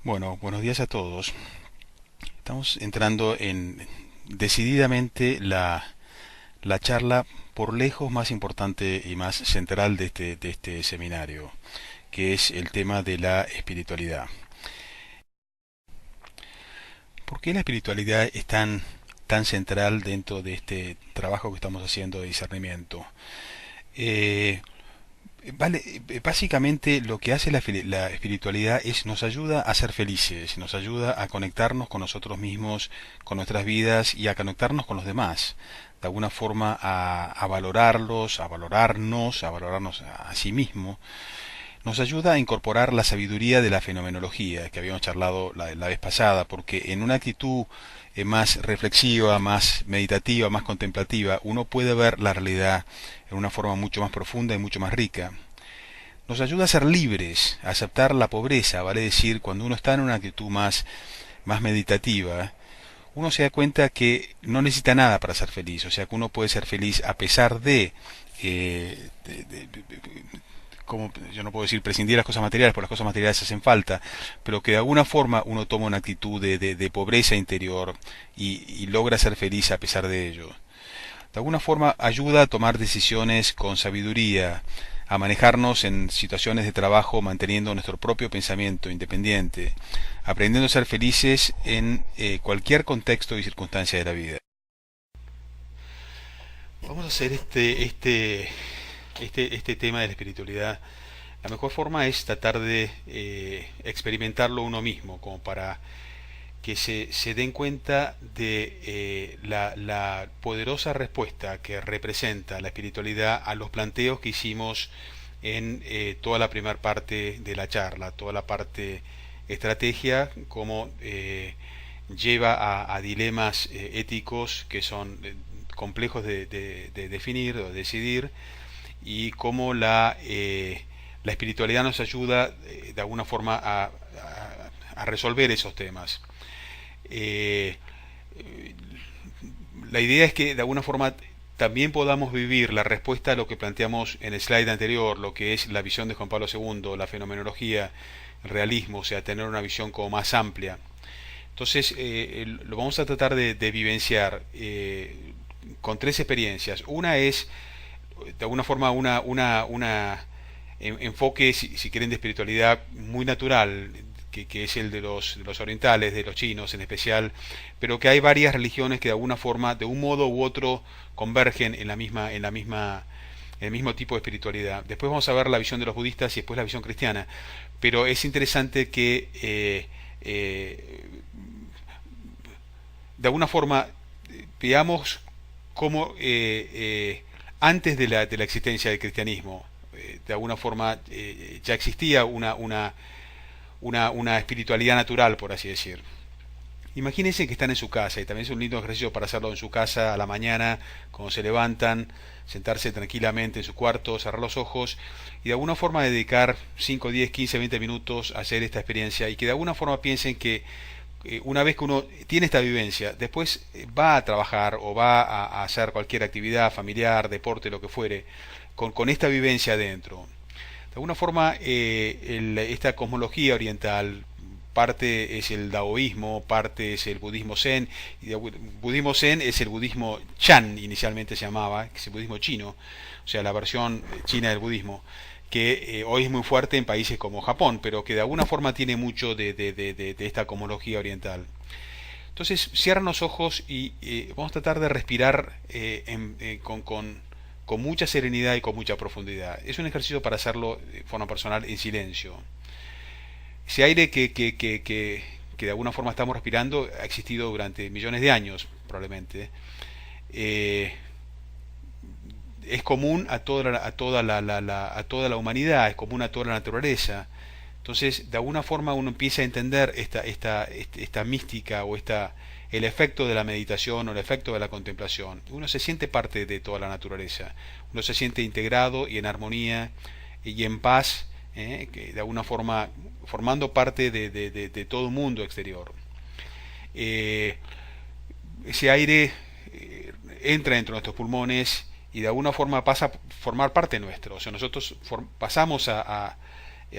Bueno, buenos días a todos. Estamos entrando en decididamente la charla por lejos más importante y más central de este seminario, que es el tema de la espiritualidad. ¿Por qué la espiritualidad es tan central dentro de este trabajo que estamos haciendo de discernimiento? Eh, Básicamente lo que hace la espiritualidad es nos ayuda a ser felices, nos ayuda a conectarnos con nosotros mismos, con nuestras vidas y a conectarnos con los demás. De alguna forma a valorarlos, a valorarnos a sí mismo. Nos ayuda a incorporar la sabiduría de la fenomenología que habíamos charlado la vez pasada, porque en una actitud más reflexiva, más meditativa, más contemplativa, uno puede ver la realidad en una forma mucho más profunda y mucho más rica. Nos ayuda a ser libres, a aceptar la pobreza, vale decir, cuando uno está en una actitud más meditativa, uno se da cuenta que no necesita nada para ser feliz, o sea que uno puede ser feliz a pesar de como yo no puedo decir prescindir de las cosas materiales, porque las cosas materiales hacen falta, pero que de alguna forma uno toma una actitud de pobreza interior y logra ser feliz a pesar de ello. De alguna forma ayuda a tomar decisiones con sabiduría, a manejarnos en situaciones de trabajo manteniendo nuestro propio pensamiento independiente, aprendiendo a ser felices en cualquier contexto y circunstancia de la vida. Vamos a hacer este tema de la espiritualidad. La mejor forma es tratar de experimentarlo uno mismo, como para que se den cuenta de la poderosa respuesta que representa la espiritualidad a los planteos que hicimos en toda la primera parte de la charla, toda la parte estrategia, cómo lleva a dilemas éticos que son complejos de definir o de decidir, y cómo la espiritualidad nos ayuda de alguna forma a resolver esos temas. Eh, la idea es que de alguna forma también podamos vivir la respuesta a lo que planteamos en el slide anterior, lo que es la visión de Juan Pablo II, la fenomenología, el realismo, o sea, tener una visión como más amplia. Entonces, lo vamos a tratar de vivenciar con tres experiencias. Una es, de alguna forma, una enfoque, si quieren, de espiritualidad muy natural, que es el de los orientales, de los chinos en especial, pero que hay varias religiones que de alguna forma, de un modo u otro, convergen en el mismo tipo de espiritualidad. Después vamos a ver la visión de los budistas y después la visión cristiana, pero es interesante que de alguna forma veamos cómo antes de la existencia del cristianismo, de alguna forma ya existía una espiritualidad natural, por así decir. Imagínense que están en su casa, y también es un lindo ejercicio para hacerlo en su casa a la mañana, cuando se levantan, sentarse tranquilamente en su cuarto, cerrar los ojos y de alguna forma dedicar 5, 10, 15, 20 minutos a hacer esta experiencia, y que de alguna forma piensen que una vez que uno tiene esta vivencia, después va a trabajar o va a hacer cualquier actividad familiar, deporte, lo que fuere, con esta vivencia adentro. De alguna forma, esta cosmología oriental, parte es el daoísmo, parte es el budismo zen, y el budismo zen es el budismo Chan, inicialmente se llamaba, que es el budismo chino, o sea, la versión china del budismo, que hoy es muy fuerte en países como Japón, pero que de alguna forma tiene mucho de esta cosmología oriental. Entonces, cierran los ojos y vamos a tratar de respirar con mucha serenidad y con mucha profundidad. Es un ejercicio para hacerlo de forma personal en silencio. Ese aire que de alguna forma estamos respirando ha existido durante millones de años, probablemente. Eh, es común a toda la humanidad, es común a toda la naturaleza. Entonces, de alguna forma uno empieza a entender esta mística o el efecto de la meditación o el efecto de la contemplación. Uno se siente parte de toda la naturaleza, uno se siente integrado y en armonía y en paz, que de alguna forma formando parte de todo un mundo exterior. Eh, Ese aire entra dentro de nuestros pulmones y de alguna forma pasa a formar parte nuestro. O sea, nosotros pasamos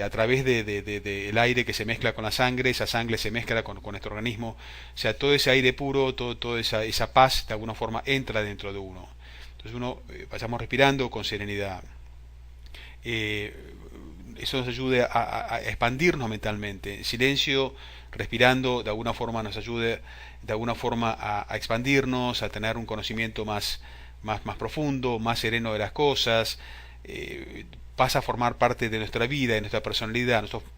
a través del aire que se mezcla con la sangre, esa sangre se mezcla con nuestro organismo, o sea, todo ese aire puro, toda esa paz de alguna forma entra dentro de uno. Entonces uno vayamos respirando con serenidad. Eh, Eso nos ayude a expandirnos mentalmente. En silencio, respirando, de alguna forma nos ayude de alguna forma a expandirnos, a tener un conocimiento más profundo, más sereno de las cosas. Pasa a formar parte de nuestra vida, de nuestra personalidad. Nosotros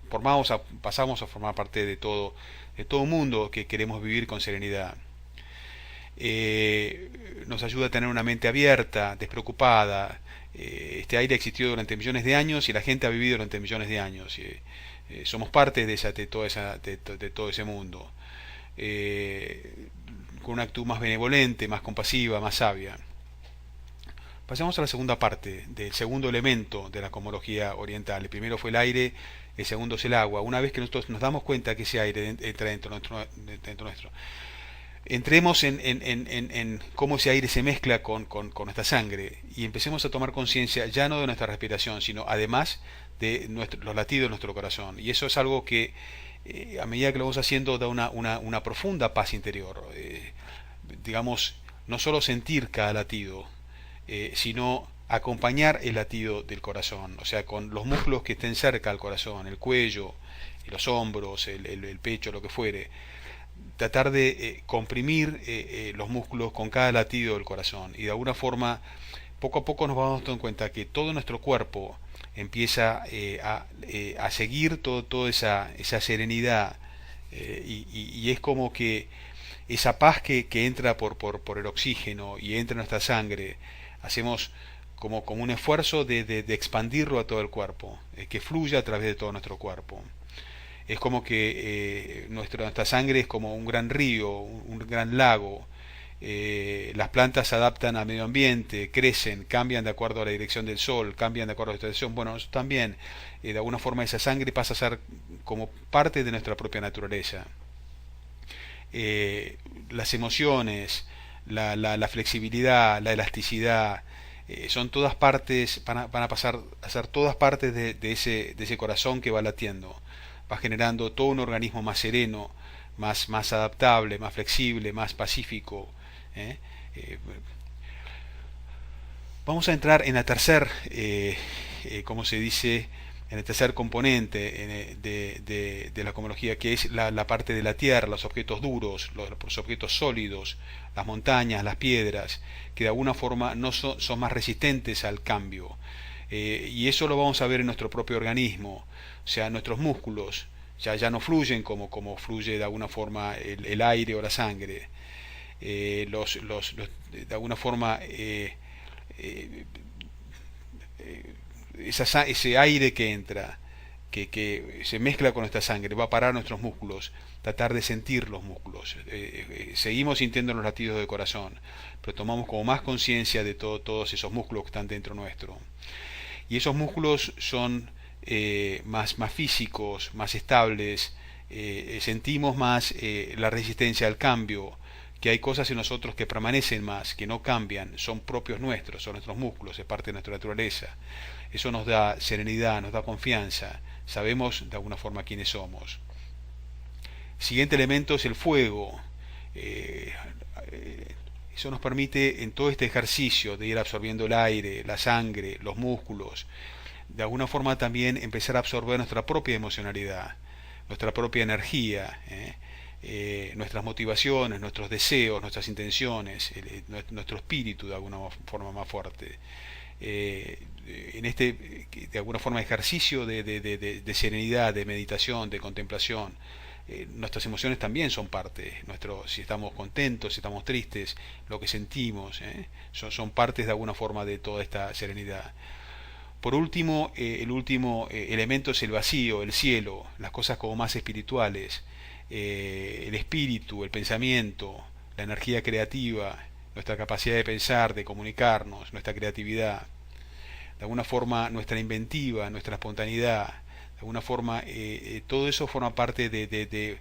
pasamos a formar parte de todo mundo que queremos vivir con serenidad. Nos ayuda a tener una mente abierta, despreocupada. Este aire existió durante millones de años y la gente ha vivido durante millones de años. Somos parte de todo ese mundo. Con una actitud más benevolente, más compasiva, más sabia. Pasamos a la segunda parte, del segundo elemento de la cosmología oriental. El primero fue el aire, el segundo es el agua. Una vez que nosotros nos damos cuenta que ese aire entra dentro nuestro, entremos en cómo ese aire se mezcla con nuestra sangre y empecemos a tomar conciencia ya no de nuestra respiración, sino además de los latidos de nuestro corazón. Y eso es algo que a medida que lo vamos haciendo da una profunda paz interior. Digamos, no solo sentir cada latido, sino acompañar el latido del corazón, o sea, con los músculos que estén cerca al corazón, el cuello, los hombros, el pecho, lo que fuere, tratar de comprimir los músculos con cada latido del corazón y de alguna forma poco a poco nos vamos dando cuenta que todo nuestro cuerpo empieza a seguir toda esa serenidad y es como que esa paz que entra por el oxígeno y entra en nuestra sangre, hacemos como un esfuerzo de expandirlo a todo el cuerpo, que fluya a través de todo nuestro cuerpo. Es como que nuestra sangre es como un gran río, un gran lago. Las plantas se adaptan al medio ambiente, crecen, cambian de acuerdo a la dirección del sol, cambian de acuerdo a la dirección. Bueno, nosotros también, de alguna forma esa sangre pasa a ser como parte de nuestra propia naturaleza. Las emociones, la flexibilidad, la elasticidad, son todas partes, van a pasar a ser todas partes de ese corazón que va latiendo. Va generando todo un organismo más sereno, más adaptable, más flexible, más pacífico. ¿eh? Eh, Vamos a entrar en la ¿cómo se dice? En el tercer componente de la cosmología, que es la parte de la Tierra, los objetos duros, los objetos sólidos, las montañas, las piedras, que de alguna forma no son más resistentes al cambio. Y eso lo vamos a ver en nuestro propio organismo, o sea, nuestros músculos ya no fluyen como fluye de alguna forma el aire o la sangre. De alguna forma eh, ese aire que entra, que se mezcla con nuestra sangre, va a parar nuestros músculos, tratar de sentir los músculos. Seguimos sintiendo los latidos del corazón, pero tomamos como más conciencia de todos esos músculos que están dentro nuestro. Y esos músculos son más físicos, más estables, sentimos más la resistencia al cambio, que hay cosas en nosotros que permanecen más, que no cambian, son propios nuestros, son nuestros músculos, es parte de nuestra naturaleza. Eso nos da serenidad, nos da confianza, sabemos de alguna forma quiénes somos. Siguiente elemento es el fuego. Eh, Eso nos permite en todo este ejercicio de ir absorbiendo el aire, la sangre, los músculos, de alguna forma también empezar a absorber nuestra propia emocionalidad, nuestra propia energía, nuestras motivaciones, nuestros deseos, nuestras intenciones, nuestro espíritu de alguna forma más fuerte. En este, de alguna forma, ejercicio de serenidad, de meditación, de contemplación, nuestras emociones también son parte, si estamos contentos, si estamos tristes, lo que sentimos, son partes de alguna forma de toda esta serenidad. Por último, el último elemento es el vacío, el cielo, las cosas como más espirituales, el espíritu, el pensamiento, la energía creativa, nuestra capacidad de pensar, de comunicarnos, nuestra creatividad, de alguna forma nuestra inventiva, nuestra espontaneidad, de alguna forma todo eso forma parte de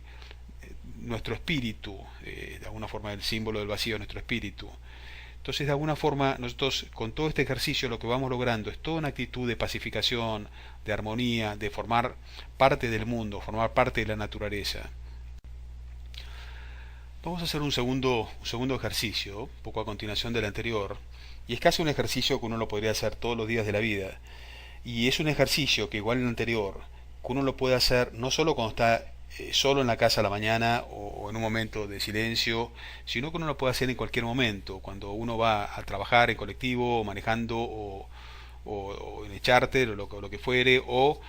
nuestro espíritu, de alguna forma el símbolo del vacío de nuestro espíritu. Entonces, de alguna forma, nosotros con todo este ejercicio lo que vamos logrando es toda una actitud de pacificación, de armonía, de formar parte del mundo, formar parte de la naturaleza. Vamos a hacer un segundo ejercicio, un poco a continuación del anterior, y es casi un ejercicio que uno lo podría hacer todos los días de la vida. Y es un ejercicio que, igual el anterior, que uno lo puede hacer no solo cuando está solo en la casa a la mañana o en un momento de silencio, sino que uno lo puede hacer en cualquier momento, cuando uno va a trabajar en colectivo, o manejando, o en el charter, o lo que fuere, o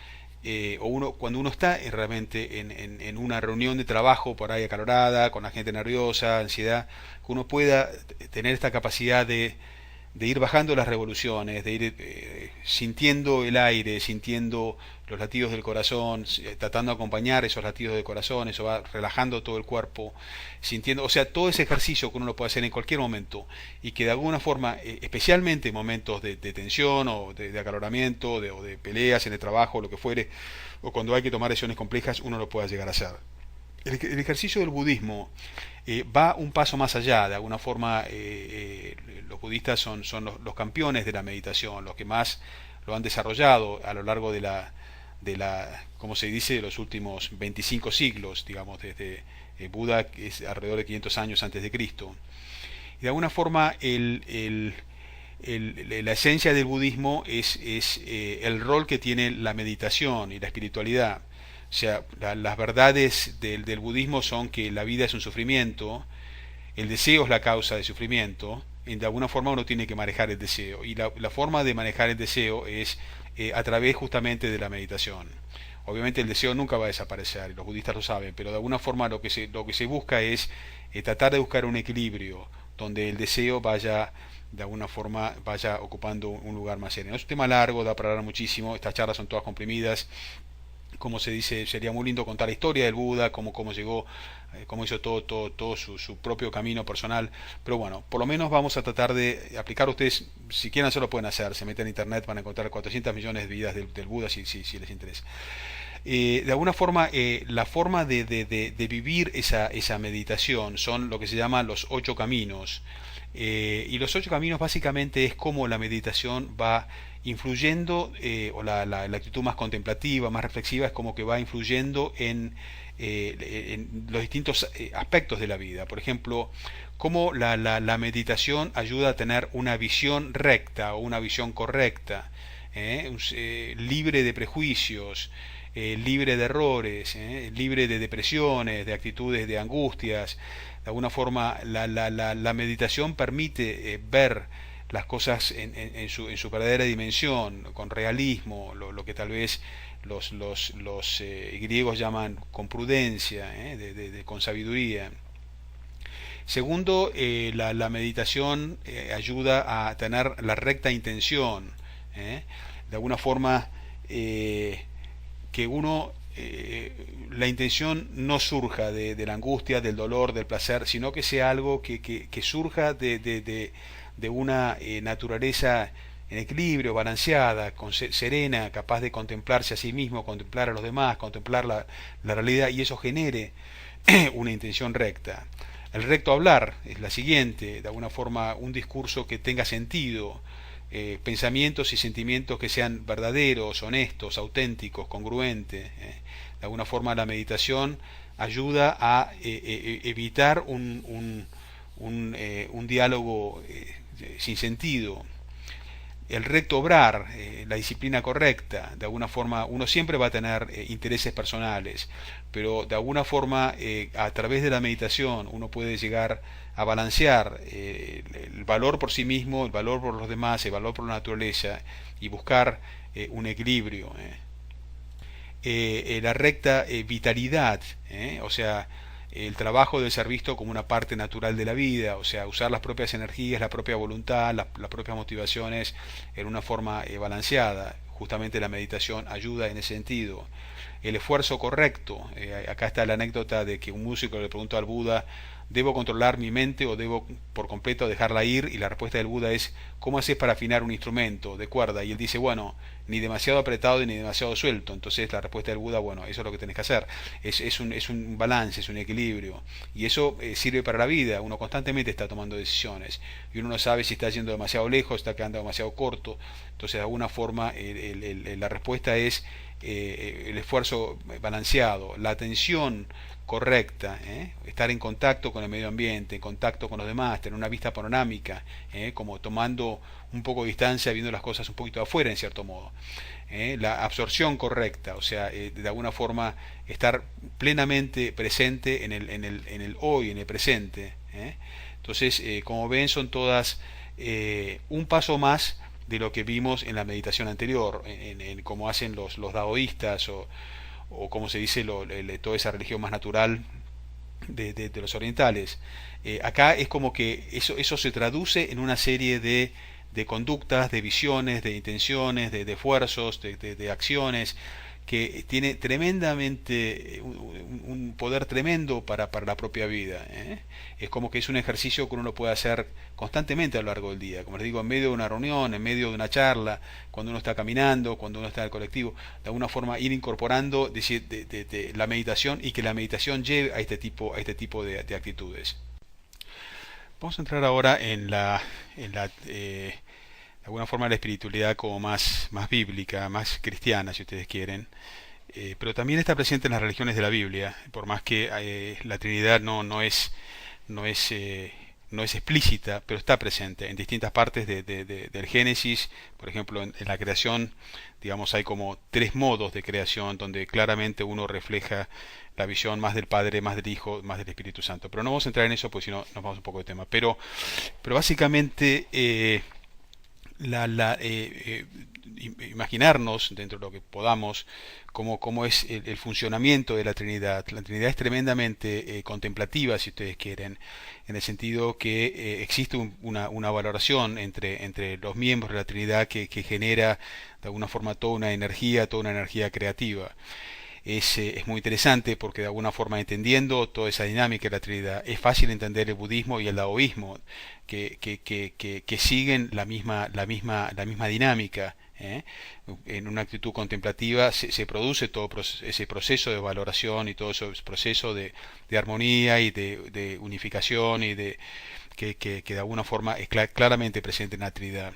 uno, cuando uno está realmente en una reunión de trabajo por ahí acalorada, con la gente nerviosa, ansiedad, que uno pueda tener esta capacidad de ir bajando las revoluciones, de ir sintiendo el aire, sintiendo los latidos del corazón, tratando de acompañar esos latidos del corazón, eso va relajando todo el cuerpo, sintiendo, o sea, todo ese ejercicio que uno lo puede hacer en cualquier momento y que de alguna forma, especialmente en momentos de tensión o de acaloramiento, o de peleas en el trabajo, lo que fuere, o cuando hay que tomar decisiones complejas, uno lo pueda llegar a hacer. El ejercicio del budismo va un paso más allá. De alguna forma, los budistas son los campeones de la meditación, los que más lo han desarrollado a lo largo como se dice, de los últimos 25 siglos, digamos, desde Buda, que es alrededor de 500 años antes de Cristo. Y de alguna forma, la esencia del budismo es el rol que tiene la meditación y la espiritualidad. O sea, las verdades del budismo son que la vida es un sufrimiento, el deseo es la causa del sufrimiento, y de alguna forma uno tiene que manejar el deseo. Y la forma de manejar el deseo es a través justamente de la meditación. Obviamente el deseo nunca va a desaparecer, y los budistas lo saben, pero de alguna forma lo que se busca es tratar de buscar un equilibrio donde el deseo vaya de alguna forma vaya ocupando un lugar más sereno. Es un tema largo, da para hablar muchísimo, estas charlas son todas comprimidas. Como se dice, sería muy lindo contar la historia del Buda, cómo llegó, cómo hizo todo su propio camino personal. Pero bueno, por lo menos vamos a tratar de aplicar. Ustedes, si quieren hacerlo, pueden hacer. Se meten en internet, van a encontrar 400 millones de vidas del Buda si les interesa. De alguna forma, la forma de vivir esa meditación son lo que se llama los 8 caminos. Y los 8 caminos básicamente es cómo la meditación va influyendo, o la actitud más contemplativa, más reflexiva, es como que va influyendo en los distintos aspectos de la vida. Por ejemplo, cómo la meditación ayuda a tener una visión recta o una visión correcta, libre de prejuicios, libre de errores, libre de depresiones, de actitudes de angustias. De alguna forma, la meditación permite ver las cosas en su verdadera dimensión, con realismo, lo que tal vez los griegos llaman con prudencia, con sabiduría. Segundo, la meditación ayuda a tener la recta intención, de alguna forma, que uno, la intención no surja de la angustia, del dolor, del placer, sino que sea algo que surja de una naturaleza en equilibrio, balanceada, serena, capaz de contemplarse a sí mismo, contemplar a los demás, contemplar la realidad, y eso genere una intención recta. El recto hablar es la siguiente, de alguna forma un discurso que tenga sentido, pensamientos y sentimientos que sean verdaderos, honestos, auténticos, congruentes. De alguna forma la meditación ayuda a evitar un diálogo sin sentido. El recto obrar, la disciplina correcta, de alguna forma uno siempre va a tener intereses personales, pero de alguna forma a través de la meditación uno puede llegar a balancear el valor por sí mismo, el valor por los demás, el valor por la naturaleza, y buscar un equilibrio. La recta vitalidad, o sea, el trabajo debe ser visto como una parte natural de la vida, o sea, usar las propias energías, la propia voluntad, las propias motivaciones en una forma balanceada. Justamente la meditación ayuda en ese sentido. el esfuerzo correcto. Acá está la anécdota de que un músico le preguntó al Buda, ¿debo controlar mi mente o debo por completo dejarla ir? Y la respuesta del Buda es, ¿cómo haces para afinar un instrumento de cuerda? Y él dice, bueno, ni demasiado apretado ni demasiado suelto. Entonces la respuesta del Buda, bueno, eso es lo que tenés que hacer. Es un balance, es un equilibrio. Y eso sirve para la vida. Uno constantemente está tomando decisiones. Y uno no sabe si está yendo demasiado lejos, está quedando demasiado corto. Entonces de alguna forma la respuesta es el esfuerzo balanceado, la atención correcta, estar en contacto con el medio ambiente, en contacto con los demás, tener una vista panorámica, como tomando un poco de distancia, viendo las cosas un poquito de afuera en cierto modo. La absorción correcta, o sea, de alguna forma estar plenamente presente en el hoy, en el presente. Entonces, como ven, son todas un paso más de lo que vimos en la meditación anterior, en cómo hacen los daoístas o como se dice, toda esa religión más natural de los orientales. Acá es como que eso se traduce en una serie de conductas, de visiones, de intenciones, de esfuerzos, de acciones, que tiene tremendamente un poder tremendo para la propia vida. Es como que es un ejercicio que uno lo puede hacer constantemente a lo largo del día. Como les digo, en medio de una reunión, en medio de una charla, cuando uno está caminando, cuando uno está en el colectivo, de alguna forma ir incorporando de la meditación y que la meditación lleve a este tipo de actitudes. Vamos a entrar ahora de alguna forma la espiritualidad como más bíblica, más cristiana, si ustedes quieren. Pero también está presente en las religiones de la Biblia, por más que la Trinidad no es, no es explícita, pero está presente en distintas partes del Génesis. Por ejemplo, en la creación, digamos, hay como tres modos de creación, donde claramente uno refleja la visión más del Padre, más del Hijo, más del Espíritu Santo. Pero no vamos a entrar en eso, porque si no nos vamos un poco de tema. Pero básicamente imaginarnos dentro de lo que podamos cómo es el funcionamiento de la Trinidad. La Trinidad es tremendamente contemplativa, si ustedes quieren, en el sentido que existe una valoración entre los miembros de la Trinidad que genera de alguna forma toda una energía creativa. Es muy interesante porque de alguna forma, entendiendo toda esa dinámica de la Trinidad, es fácil entender el budismo y el daoísmo que siguen la misma dinámica. En una actitud contemplativa se produce todo ese proceso de valoración y todo ese proceso de armonía y de unificación y que de alguna forma es claramente presente en la Trinidad.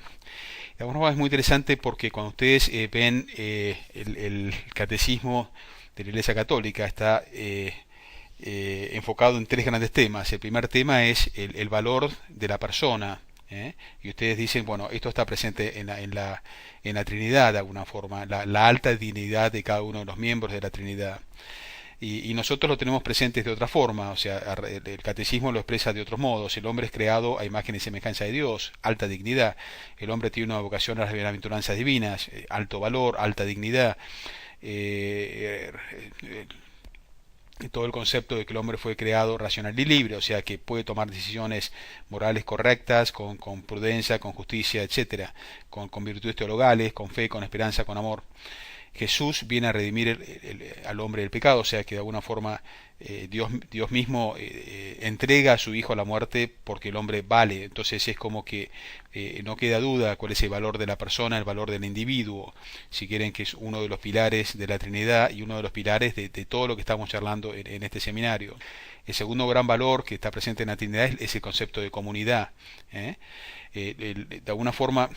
De alguna forma es muy interesante porque cuando ustedes ven el catecismo de la Iglesia Católica, está enfocado en tres grandes temas. El primer tema es el valor de la persona. Y ustedes dicen, bueno, esto está presente en la Trinidad de alguna forma, la alta dignidad de cada uno de los miembros de la Trinidad. Y nosotros lo tenemos presentes de otra forma, o sea, el catecismo lo expresa de otros modos. El hombre es creado a imagen y semejanza de Dios, alta dignidad. El hombre tiene una vocación a las bienaventuranzas divinas, alto valor, alta dignidad. Todo el concepto de que el hombre fue creado racional y libre, o sea que puede tomar decisiones morales correctas, con prudencia, con justicia, etcétera, con virtudes teologales, con fe, con esperanza, con amor. Jesús viene a redimir al hombre del pecado, o sea que de alguna forma Dios mismo entrega a su Hijo a la muerte porque el hombre vale. Entonces es como que no queda duda cuál es el valor de la persona, el valor del individuo, si quieren, que es uno de los pilares de la Trinidad y uno de los pilares de todo lo que estamos charlando en este seminario. El segundo gran valor que está presente en la Trinidad es el concepto de comunidad. De alguna forma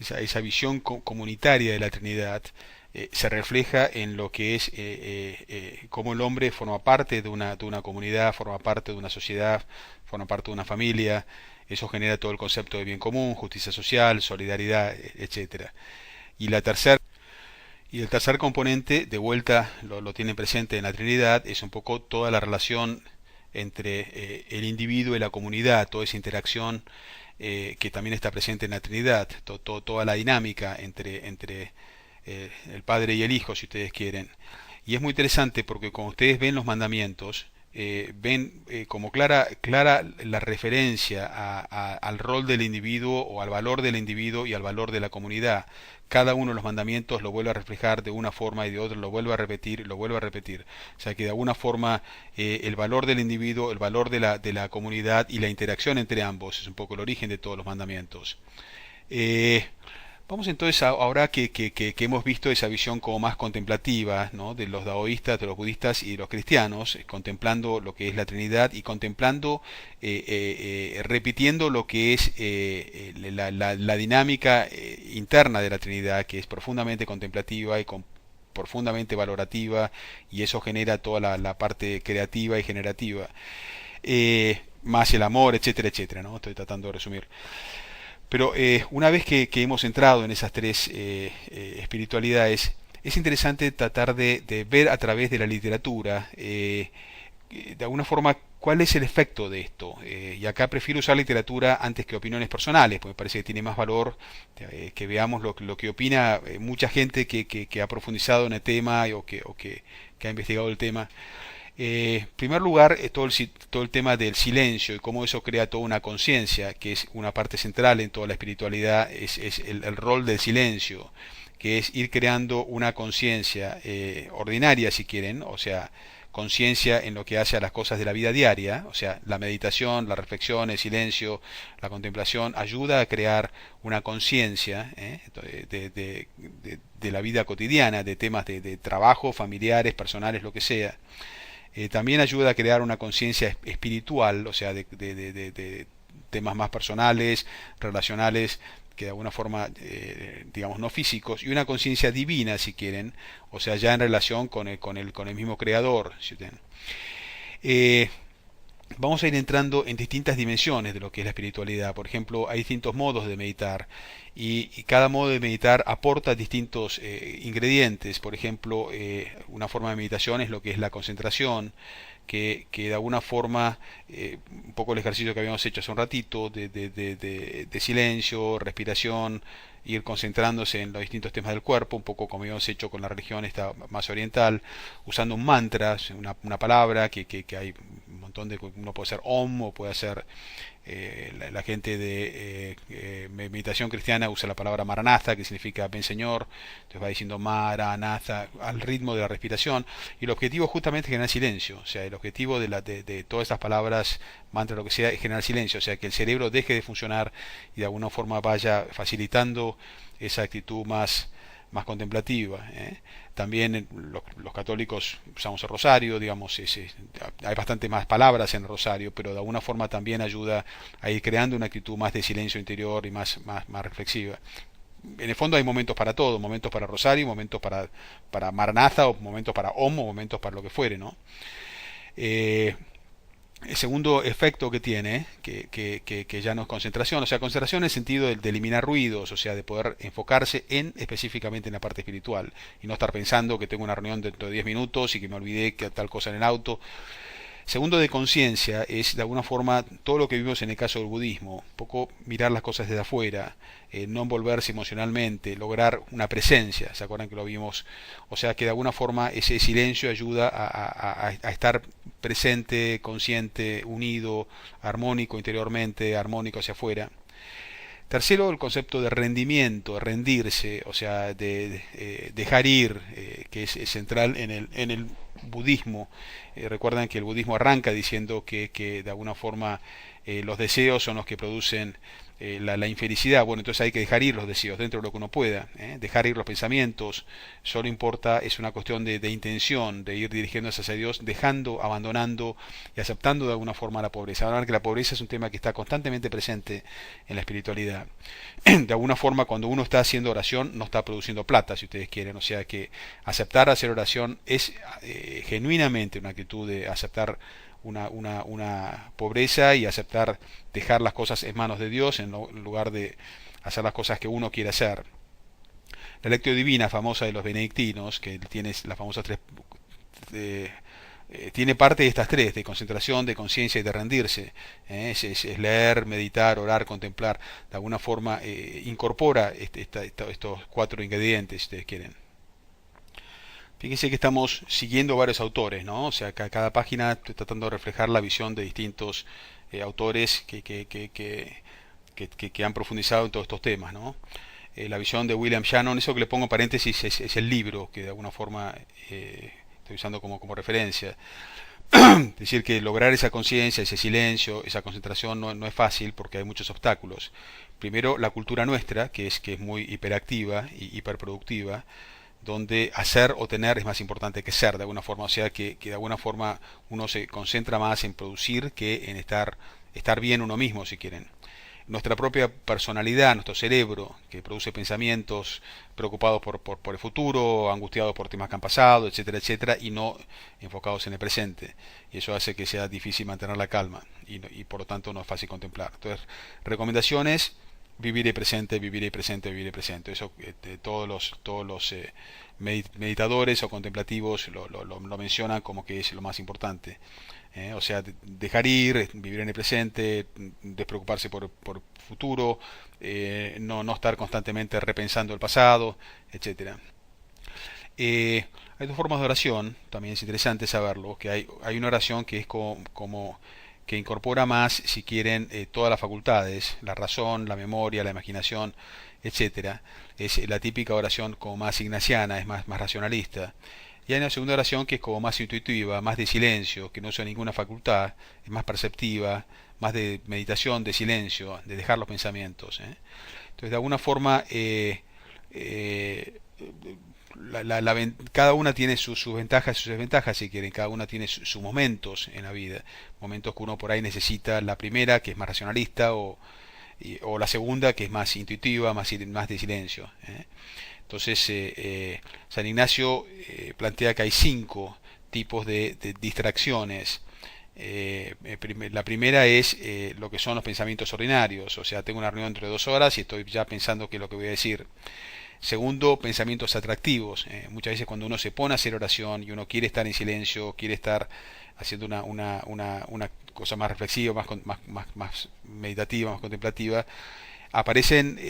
esa visión comunitaria de la Trinidad se refleja en lo que es cómo el hombre forma parte de una comunidad, forma parte de una sociedad, forma parte de una familia. Eso genera todo el concepto de bien común, justicia social, solidaridad, etcétera. Y el tercer componente, de vuelta lo tienen presente en la Trinidad, es un poco toda la relación entre el individuo y la comunidad, toda esa interacción que también está presente en la Trinidad, toda la dinámica entre el Padre y el Hijo, si ustedes quieren. Y es muy interesante porque cuando ustedes ven los mandamientos, ven como clara la referencia al rol del individuo o al valor del individuo y al valor de la comunidad. Cada uno de los mandamientos lo vuelve a reflejar de una forma y de otra, lo vuelve a repetir, lo vuelve a repetir. O sea que de alguna forma el valor del individuo, el valor de la comunidad y la interacción entre ambos es un poco el origen de todos los mandamientos. Eh, Vamos entonces ahora que hemos visto esa visión como más contemplativa, ¿no? De los daoístas, de los budistas y de los cristianos, contemplando lo que es la Trinidad y contemplando, repitiendo lo que es la dinámica interna de la Trinidad, que es profundamente contemplativa y profundamente valorativa, y eso genera toda la parte creativa y generativa, más el amor, etcétera, etcétera, ¿no? Estoy tratando de resumir. Pero una vez que hemos entrado en esas tres espiritualidades, es interesante tratar de ver a través de la literatura, de alguna forma, cuál es el efecto de esto. Y acá prefiero usar literatura antes que opiniones personales, porque me parece que tiene más valor que veamos lo que opina mucha gente que ha profundizado en el tema que ha investigado el tema. En primer lugar, todo el tema del silencio y cómo eso crea toda una conciencia, que es una parte central en toda la espiritualidad, es el rol del silencio, que es ir creando una conciencia ordinaria, si quieren, o sea, conciencia en lo que hace a las cosas de la vida diaria, o sea, la meditación, la reflexión, el silencio, la contemplación, ayuda a crear una conciencia de la vida cotidiana, de temas de trabajo, familiares, personales, lo que sea. También ayuda a crear una conciencia espiritual, o sea, de temas más personales, relacionales, que de alguna forma, digamos, no físicos, y una conciencia divina, si quieren, o sea, ya en relación con el mismo creador. Si eh, Vamos a ir entrando en distintas dimensiones de lo que es la espiritualidad. Por ejemplo, hay distintos modos de meditar y cada modo de meditar aporta distintos ingredientes. Por ejemplo, una forma de meditación es lo que es la concentración, que de alguna forma, un poco el ejercicio que habíamos hecho hace un ratito, de silencio, respiración, ir concentrándose en los distintos temas del cuerpo, un poco como habíamos hecho con la religión esta más oriental, usando un mantra, una palabra que hay un montón de, uno puede ser Om o puede ser la gente de meditación cristiana usa la palabra Maranatha, que significa ven Señor, entonces va diciendo Maranatha al ritmo de la respiración, y el objetivo justamente es generar silencio, o sea, el objetivo de todas estas palabras, mantra, lo que sea, es generar silencio, o sea, que el cerebro deje de funcionar y de alguna forma vaya facilitando esa actitud más contemplativa. También los católicos usamos el rosario, digamos, hay bastante más palabras en el rosario, pero de alguna forma también ayuda a ir creando una actitud más de silencio interior y más reflexiva. En el fondo hay momentos para todo, momentos para rosario, momentos para Maranatha, o momentos para Om, o momentos para lo que fuere, ¿no? El segundo efecto que tiene, que ya no es concentración, o sea, concentración en el sentido de eliminar ruidos, o sea, de poder enfocarse específicamente en la parte espiritual y no estar pensando que tengo una reunión dentro de 10 minutos y que me olvidé que tal cosa en el auto. Segundo, de conciencia, es de alguna forma todo lo que vimos en el caso del budismo, un poco mirar las cosas desde afuera, no envolverse emocionalmente, lograr una presencia, ¿se acuerdan que lo vimos? O sea que de alguna forma ese silencio ayuda a estar presente, consciente, unido, armónico interiormente, armónico hacia afuera. Tercero, el concepto de rendimiento, de rendirse, o sea, de dejar ir, que es central en el budismo. Recuerdan que el budismo arranca diciendo que de alguna forma los deseos son los que producen la infelicidad. Bueno, entonces hay que dejar ir los deseos dentro de lo que uno pueda, dejar ir los pensamientos. Solo importa, es una cuestión de intención, de ir dirigiéndose hacia Dios, dejando, abandonando y aceptando de alguna forma la pobreza. Ahora que la pobreza es un tema que está constantemente presente en la espiritualidad. De alguna forma, cuando uno está haciendo oración, no está produciendo plata, si ustedes quieren. O sea que aceptar hacer oración es genuinamente una actitud de aceptar una pobreza y aceptar dejar las cosas en manos de Dios en lugar de hacer las cosas que uno quiere hacer. La lectio divina famosa de los benedictinos, que tiene las famosas tres, tiene parte de estas tres, de concentración, de conciencia y de rendirse. Es leer, meditar, orar, contemplar. De alguna forma incorpora estos cuatro ingredientes, si ustedes quieren. Fíjense que estamos siguiendo varios autores, ¿no? O sea, cada página estoy tratando de reflejar la visión de distintos autores que han profundizado en todos estos temas, ¿no? La visión de William Shannon, eso que le pongo en paréntesis es el libro que de alguna forma estoy usando como referencia. Es decir, que lograr esa conciencia, ese silencio, esa concentración no es fácil porque hay muchos obstáculos. Primero, la cultura nuestra, que es muy hiperactiva y hiperproductiva, donde hacer o tener es más importante que ser, de alguna forma. O sea, que de alguna forma uno se concentra más en producir que en estar bien uno mismo, si quieren. Nuestra propia personalidad, nuestro cerebro, que produce pensamientos preocupados por el futuro, angustiados por temas que han pasado, etcétera, etcétera, y no enfocados en el presente. Y eso hace que sea difícil mantener la calma y por lo tanto no es fácil contemplar. Entonces, recomendaciones: vivir el presente, vivir el presente, vivir el presente. Eso todos los meditadores o contemplativos lo mencionan como que es lo más importante. O sea, dejar ir, vivir en el presente, despreocuparse por futuro, no estar constantemente repensando el pasado, etcétera. Hay dos formas de oración, también es interesante saberlo, que hay una oración que es como que incorpora más, si quieren, todas las facultades, la razón, la memoria, la imaginación, etcétera. Es la típica oración como más ignaciana, es más racionalista. Y hay una segunda oración que es como más intuitiva, más de silencio, que no usa ninguna facultad, es más perceptiva, más de meditación, de silencio, de dejar los pensamientos. Entonces, de alguna forma, eh, cada una tiene sus ventajas y sus desventajas, si quieren, cada una tiene sus momentos en la vida, momentos que uno por ahí necesita la primera, que es más racionalista, o la segunda, que es más intuitiva, más de silencio. Entonces, San Ignacio plantea que hay 5 tipos de distracciones. La primera es lo que son los pensamientos ordinarios, o sea, tengo una reunión entre 2 horas y estoy ya pensando qué es lo que voy a decir. Segundo, pensamientos atractivos. Muchas veces cuando uno se pone a hacer oración y uno quiere estar en silencio, quiere estar haciendo una cosa más reflexiva, más meditativa, más contemplativa, aparecen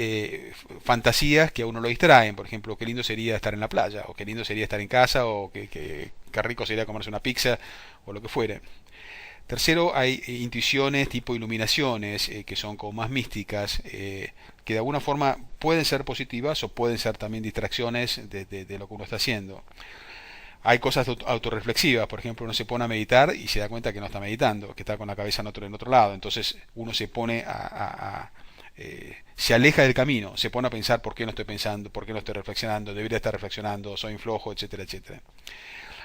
fantasías que a uno lo distraen. Por ejemplo, qué lindo sería estar en la playa, o qué lindo sería estar en casa, o qué rico sería comerse una pizza, o lo que fuere. Tercero, hay intuiciones tipo iluminaciones, que son como más místicas, que de alguna forma pueden ser positivas o pueden ser también distracciones de lo que uno está haciendo. Hay cosas autorreflexivas, por ejemplo, uno se pone a meditar y se da cuenta que no está meditando, que está con la cabeza en otro lado. Entonces uno se pone se aleja del camino, se pone a pensar por qué no estoy pensando, por qué no estoy reflexionando, debería estar reflexionando, soy un flojo, etcétera, etcétera.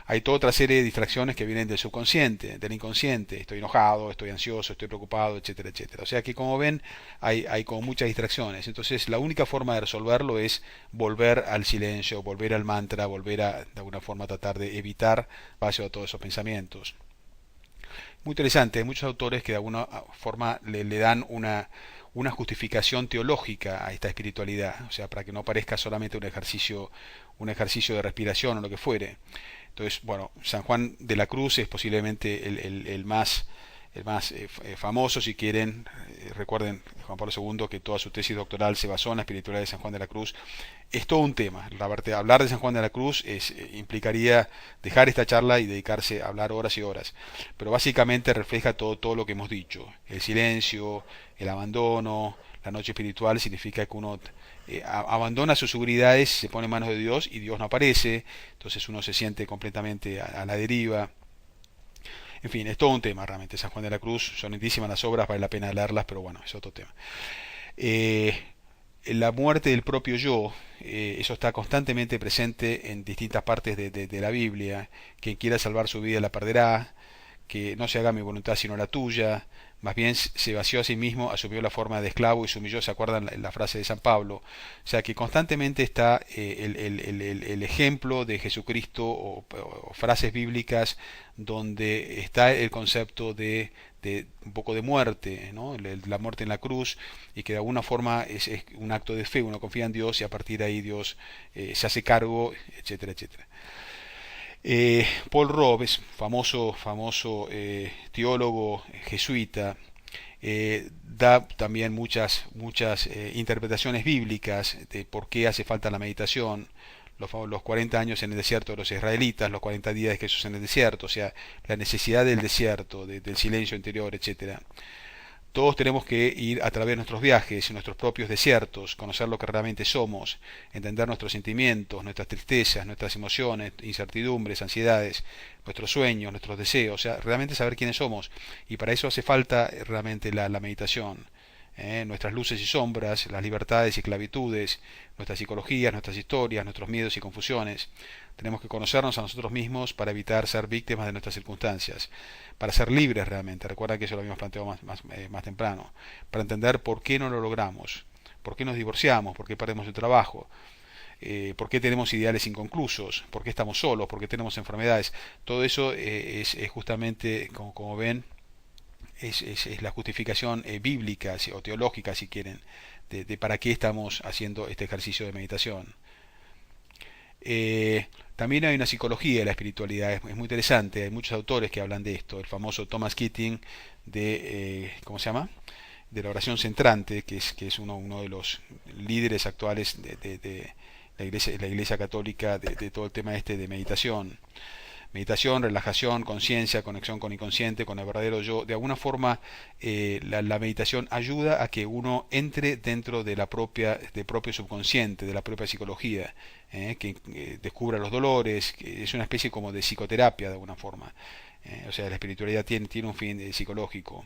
Hay toda otra serie de distracciones que vienen del subconsciente, del inconsciente. Estoy enojado, estoy ansioso, estoy preocupado, etcétera, etcétera. O sea que, como ven, hay como muchas distracciones. Entonces, la única forma de resolverlo es volver al silencio, volver al mantra, volver de alguna forma, tratar de evitar paso a todos esos pensamientos. Muy interesante, hay muchos autores que de alguna forma le dan una justificación teológica a esta espiritualidad, o sea, para que no parezca solamente un ejercicio de respiración o lo que fuere. Entonces, bueno, San Juan de la Cruz es posiblemente el más famoso, si quieren. Recuerden, Juan Pablo II, que toda su tesis doctoral se basó en la espiritualidad de San Juan de la Cruz. Es todo un tema. Hablar de San Juan de la Cruz implicaría dejar esta charla y dedicarse a hablar horas y horas. Pero básicamente refleja todo lo que hemos dicho. El silencio, el abandono, la noche espiritual significa que uno abandona sus seguridades, se pone en manos de Dios y Dios no aparece. Entonces uno se siente completamente a la deriva. En fin, es todo un tema realmente. San Juan de la Cruz, son lindísimas las obras, vale la pena leerlas, pero bueno, es otro tema. Eh, la muerte del propio yo, eso está constantemente presente en distintas partes de la Biblia. Quien quiera salvar su vida la perderá, que no se haga mi voluntad sino la tuya. Más bien se vació a sí mismo, asumió la forma de esclavo y se humilló. ¿Se acuerdan la frase de San Pablo? O sea que constantemente está el ejemplo de Jesucristo, o frases bíblicas donde está el concepto de un poco de muerte, ¿no? La muerte en la cruz, y que de alguna forma es un acto de fe. Uno confía en Dios y a partir de ahí Dios se hace cargo, etcétera, etcétera. Paul Robes, famoso teólogo jesuita, da también muchas interpretaciones bíblicas de por qué hace falta la meditación. los 40 años en el desierto de los israelitas, los 40 días de Jesús en el desierto, o sea, la necesidad del desierto, del silencio interior, etcétera. Todos tenemos que ir a través de nuestros viajes, nuestros propios desiertos, conocer lo que realmente somos, entender nuestros sentimientos, nuestras tristezas, nuestras emociones, incertidumbres, ansiedades, nuestros sueños, nuestros deseos, o sea, realmente saber quiénes somos. Y para eso hace falta realmente la meditación. Nuestras luces y sombras, las libertades y esclavitudes, nuestras psicologías, nuestras historias, nuestros miedos y confusiones. Tenemos que conocernos a nosotros mismos para evitar ser víctimas de nuestras circunstancias, para ser libres realmente. Recuerda que eso lo habíamos planteado más temprano, para entender por qué no lo logramos, por qué nos divorciamos, por qué perdemos el trabajo, por qué tenemos ideales inconclusos, por qué estamos solos, por qué tenemos enfermedades. Todo eso es justamente, como ven, es la justificación bíblica o teológica, si quieren, de para qué estamos haciendo este ejercicio de meditación. También hay una psicología de la espiritualidad, es muy interesante, hay muchos autores que hablan de esto, el famoso Thomas Keating ¿cómo se llama? De la oración centrante, que es uno de los líderes actuales de la iglesia católica, de todo el tema este de meditación. Meditación, relajación, conciencia, conexión con el inconsciente, con el verdadero yo. De alguna forma, la meditación ayuda a que uno entre dentro de del propio subconsciente, de la propia psicología, que descubra los dolores, que es una especie como de psicoterapia de alguna forma. O sea, la espiritualidad tiene un fin psicológico.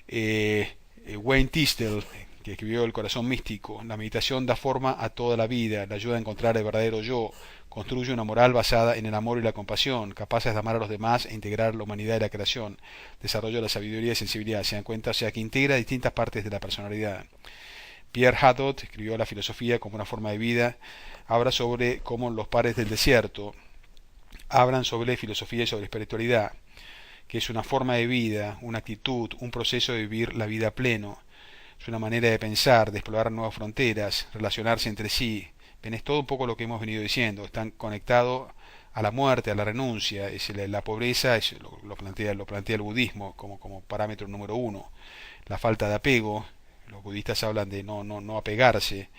Wayne Tisdale, que escribió El corazón místico, la meditación da forma a toda la vida, le ayuda a encontrar el verdadero yo, construye una moral basada en el amor y la compasión, capaces de amar a los demás e integrar la humanidad y la creación, desarrolla la sabiduría y sensibilidad, se dan cuenta, o sea, que integra distintas partes de la personalidad. Pierre Hadot escribió La filosofía como una forma de vida, habla sobre cómo los pares del desierto hablan sobre filosofía y sobre espiritualidad, que es una forma de vida, una actitud, un proceso de vivir la vida pleno. Es una manera de pensar, de explorar nuevas fronteras, relacionarse entre sí. Ven, es todo un poco lo que hemos venido diciendo. Están conectados a la muerte, a la renuncia. La pobreza lo plantea el budismo como parámetro número uno. La falta de apego. Los budistas hablan de no apegarse,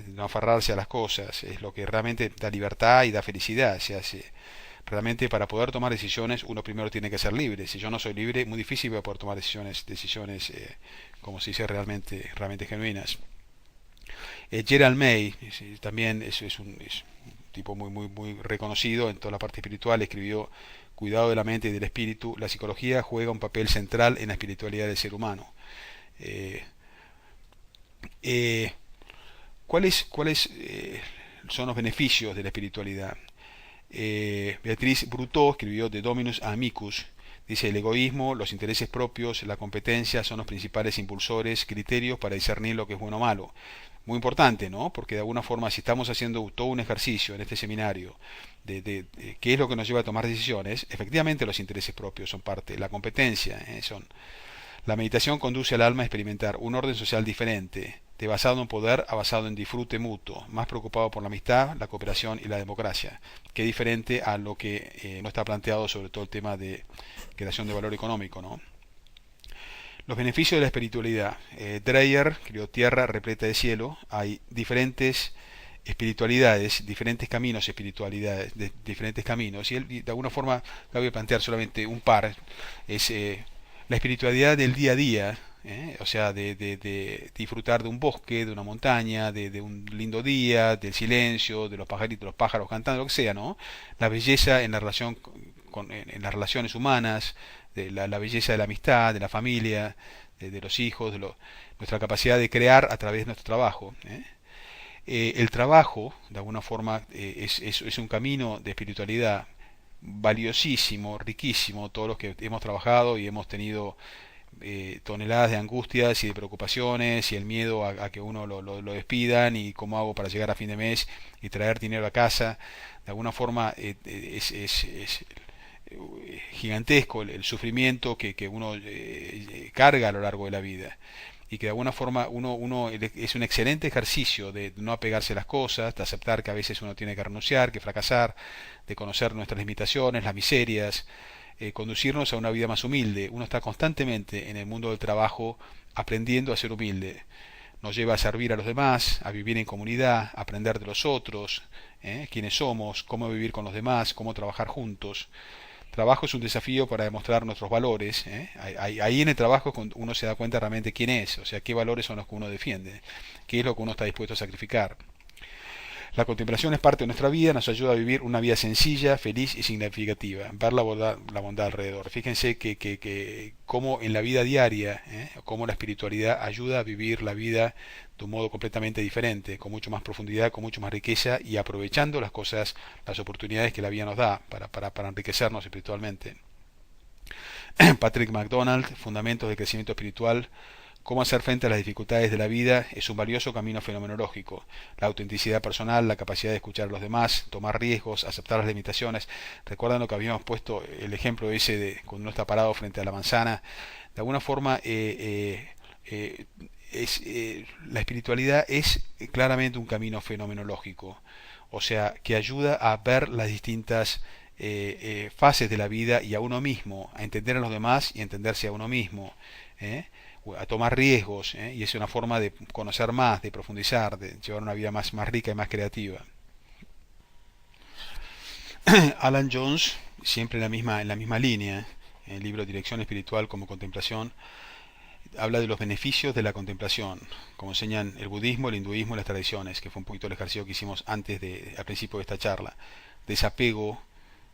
no aferrarse a las cosas. Es lo que realmente da libertad y da felicidad. Se hace. Realmente para poder tomar decisiones uno primero tiene que ser libre. Si yo no soy libre, es muy difícil voy a poder tomar decisiones como se dice, realmente genuinas. Gerald May también es un tipo muy reconocido en toda la parte espiritual, escribió Cuidado de la mente y del espíritu. La psicología juega un papel central en la espiritualidad del ser humano. Eh, eh, ¿Cuáles son los beneficios de la espiritualidad? Beatriz Brutó escribió De Dominus Amicus. Dice, el egoísmo, los intereses propios, la competencia son los principales impulsores, criterios para discernir lo que es bueno o malo. Muy importante, ¿no? Porque de alguna forma, si estamos haciendo todo un ejercicio en este seminario de qué es lo que nos lleva a tomar decisiones, efectivamente los intereses propios son parte, la competencia, la meditación conduce al alma a experimentar un orden social diferente, de basado en poder a basado en disfrute mutuo, más preocupado por la amistad, la cooperación y la democracia, que es diferente a lo que no está planteado sobre todo el tema de creación de valor económico, ¿no? Los beneficios de la espiritualidad. Dreyer escribió Tierra repleta de cielo. Hay diferentes espiritualidades, diferentes caminos espiritualidades, diferentes caminos. Y él, de alguna forma, la voy a plantear solamente un par. Es la espiritualidad del día a día, o sea, de disfrutar de un bosque, de una montaña, de un lindo día, del silencio, de los pajaritos, los pájaros cantando, lo que sea, ¿no? La belleza en la relación en las relaciones humanas, de la belleza de la amistad, de la familia, de los hijos, nuestra capacidad de crear a través de nuestro trabajo. El trabajo, de alguna forma, es un camino de espiritualidad valiosísimo, riquísimo, todos los que hemos trabajado y hemos tenido toneladas de angustias y de preocupaciones y el miedo a que uno lo despidan y cómo hago para llegar a fin de mes y traer dinero a casa. De alguna forma es gigantesco el sufrimiento que uno carga a lo largo de la vida y que de alguna forma uno es un excelente ejercicio de no apegarse a las cosas, de aceptar que a veces uno tiene que renunciar, que fracasar, de conocer nuestras limitaciones, las miserias, conducirnos a una vida más humilde. Uno está constantemente en el mundo del trabajo aprendiendo a ser humilde. nos lleva a servir a los demás, a vivir en comunidad, a aprender de los otros, quiénes somos, cómo vivir con los demás, cómo trabajar juntos. Trabajo es un desafío para demostrar nuestros valores. Ahí en el trabajo es cuando uno se da cuenta realmente quién es, o sea, qué valores son los que uno defiende, qué es lo que uno está dispuesto a sacrificar. La contemplación es parte de nuestra vida, nos ayuda a vivir una vida sencilla, feliz y significativa, ver la bondad alrededor. Fíjense que cómo en la vida diaria, cómo la espiritualidad ayuda a vivir la vida de un modo completamente diferente, con mucho más profundidad, con mucho más riqueza y aprovechando las cosas, las oportunidades que la vida nos da para enriquecernos espiritualmente. Patrick MacDonald, Fundamentos de Crecimiento Espiritual. Cómo hacer frente a las dificultades de la vida es un valioso camino fenomenológico. La autenticidad personal, la capacidad de escuchar a los demás, tomar riesgos, aceptar las limitaciones. Recuerdan lo que habíamos puesto, el ejemplo ese de cuando uno está parado frente a la manzana. De alguna forma, la espiritualidad es claramente un camino fenomenológico. O sea, que ayuda a ver las distintas fases de la vida y a uno mismo, a entender a los demás y a entenderse a uno mismo. A tomar riesgos, y es una forma de conocer más, de profundizar, de llevar una vida más rica y más creativa. Alan Jones, siempre en la misma línea, en el libro Dirección Espiritual como Contemplación, habla de los beneficios de la contemplación, como enseñan el budismo, el hinduismo y las tradiciones, que fue un poquito el ejercicio que hicimos al principio de esta charla. Desapego,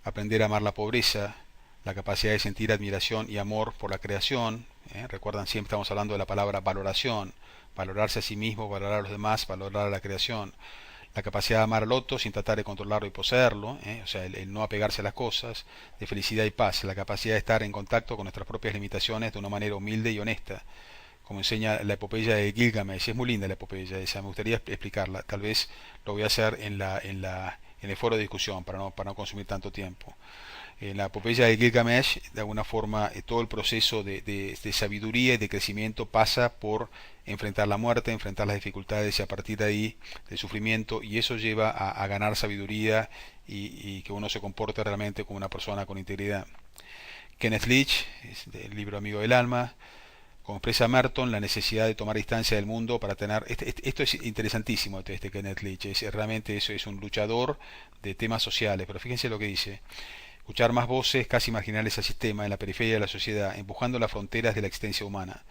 aprender a amar la pobreza, la capacidad de sentir admiración y amor por la creación. Recuerdan, siempre estamos hablando de la palabra valoración, valorarse a sí mismo, valorar a los demás, valorar a la creación. La capacidad de amar al otro sin tratar de controlarlo y poseerlo, o sea, el no apegarse a las cosas, de felicidad y paz, la capacidad de estar en contacto con nuestras propias limitaciones de una manera humilde y honesta, como enseña la epopeya de Gilgamesh. Es muy linda la epopeya esa, me gustaría explicarla, tal vez lo voy a hacer en el foro de discusión para no consumir tanto tiempo. En la epopeya de Gilgamesh, de alguna forma, todo el proceso de sabiduría y de crecimiento pasa por enfrentar la muerte, enfrentar las dificultades y a partir de ahí del sufrimiento, y eso lleva a ganar sabiduría y que uno se comporte realmente como una persona con integridad. Kenneth Leach, del libro Amigo del Alma, como expresa Merton, la necesidad de tomar distancia del mundo para tener... Esto es interesantísimo, Kenneth Leach, realmente eso es un luchador de temas sociales, pero fíjense lo que dice. Escuchar más voces casi marginales al sistema, en la periferia de la sociedad, empujando las fronteras de la existencia humana,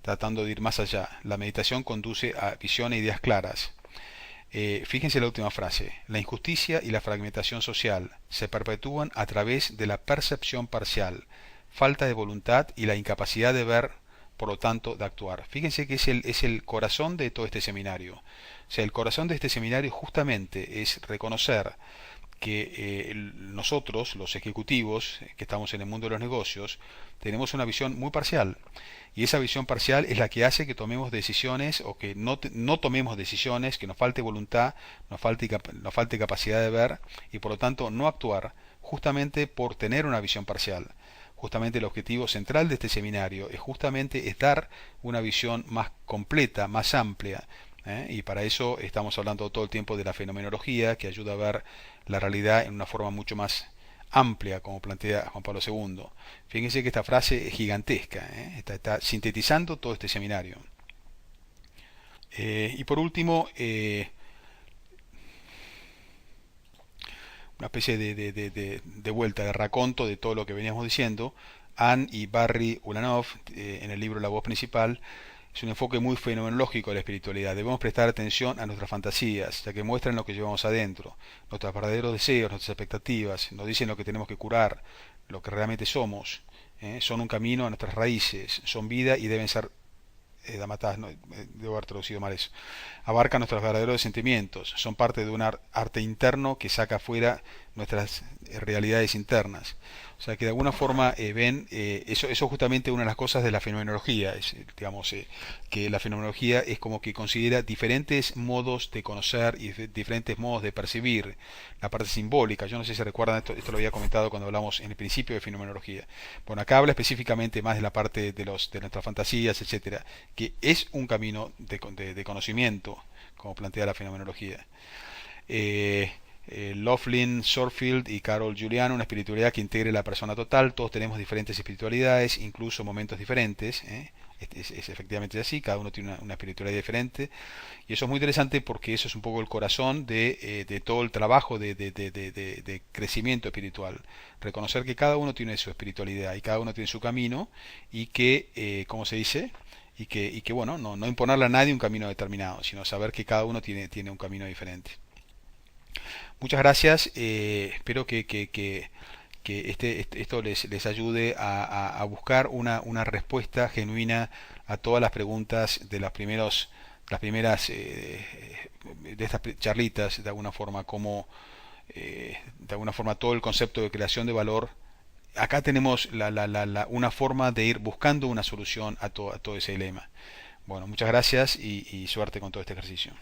tratando de ir más allá. La meditación conduce a visión e ideas claras. Fíjense la última frase. La injusticia y la fragmentación social se perpetúan a través de la percepción parcial, falta de voluntad y la incapacidad de ver, por lo tanto, de actuar. Fíjense que es el corazón de todo este seminario. O sea, el corazón de este seminario justamente es reconocer que nosotros, los ejecutivos que estamos en el mundo de los negocios, tenemos una visión muy parcial. Y esa visión parcial es la que hace que tomemos decisiones o que no tomemos decisiones, que nos falte voluntad, nos falte capacidad de ver y por lo tanto no actuar justamente por tener una visión parcial. Justamente el objetivo central de este seminario es dar una visión más completa, más amplia. Y para eso estamos hablando todo el tiempo de la fenomenología, que ayuda a ver la realidad en una forma mucho más amplia, como plantea Juan Pablo II. Fíjense que esta frase es gigantesca, está sintetizando todo este seminario. Y por último, una especie de vuelta, de raconto de todo lo que veníamos diciendo. Anne y Barry Ulanov, en el libro La Voz Principal, es un enfoque muy fenomenológico de la espiritualidad. Debemos prestar atención a nuestras fantasías, ya que muestran lo que llevamos adentro, nuestros verdaderos deseos, nuestras expectativas, nos dicen lo que tenemos que curar, lo que realmente somos. Son un camino a nuestras raíces, son vida y deben ser Damatás, no, debo haber traducido mal eso. Abarcan nuestros verdaderos sentimientos, son parte de un arte interno que saca afuera nuestras realidades internas. O sea que de alguna forma ven, eso justamente una de las cosas de la fenomenología, digamos, que la fenomenología es como que considera diferentes modos de conocer y diferentes modos de percibir la parte simbólica. Yo no sé si recuerdan esto lo había comentado cuando hablamos en el principio de fenomenología. Bueno, acá habla específicamente más de la parte de nuestras fantasías, etcétera, que es un camino de conocimiento, como plantea la fenomenología. Laughlin Sorfield y Carol Giuliano, una espiritualidad que integre la persona total. Todos tenemos diferentes espiritualidades, incluso momentos diferentes. es efectivamente así, cada uno tiene una espiritualidad diferente, y eso es muy interesante porque eso es un poco el corazón de todo el trabajo de crecimiento espiritual. Reconocer que cada uno tiene su espiritualidad y cada uno tiene su camino, y que, ¿cómo se dice? Y que bueno, no imponerle a nadie un camino determinado, sino saber que cada uno tiene un camino diferente. Muchas gracias, espero que esto les ayude a buscar una respuesta genuina a todas las preguntas de las primeras de estas charlitas, de alguna forma, como de alguna forma todo el concepto de creación de valor. Acá tenemos una forma de ir buscando una solución a todo ese dilema. Bueno, muchas gracias y suerte con todo este ejercicio.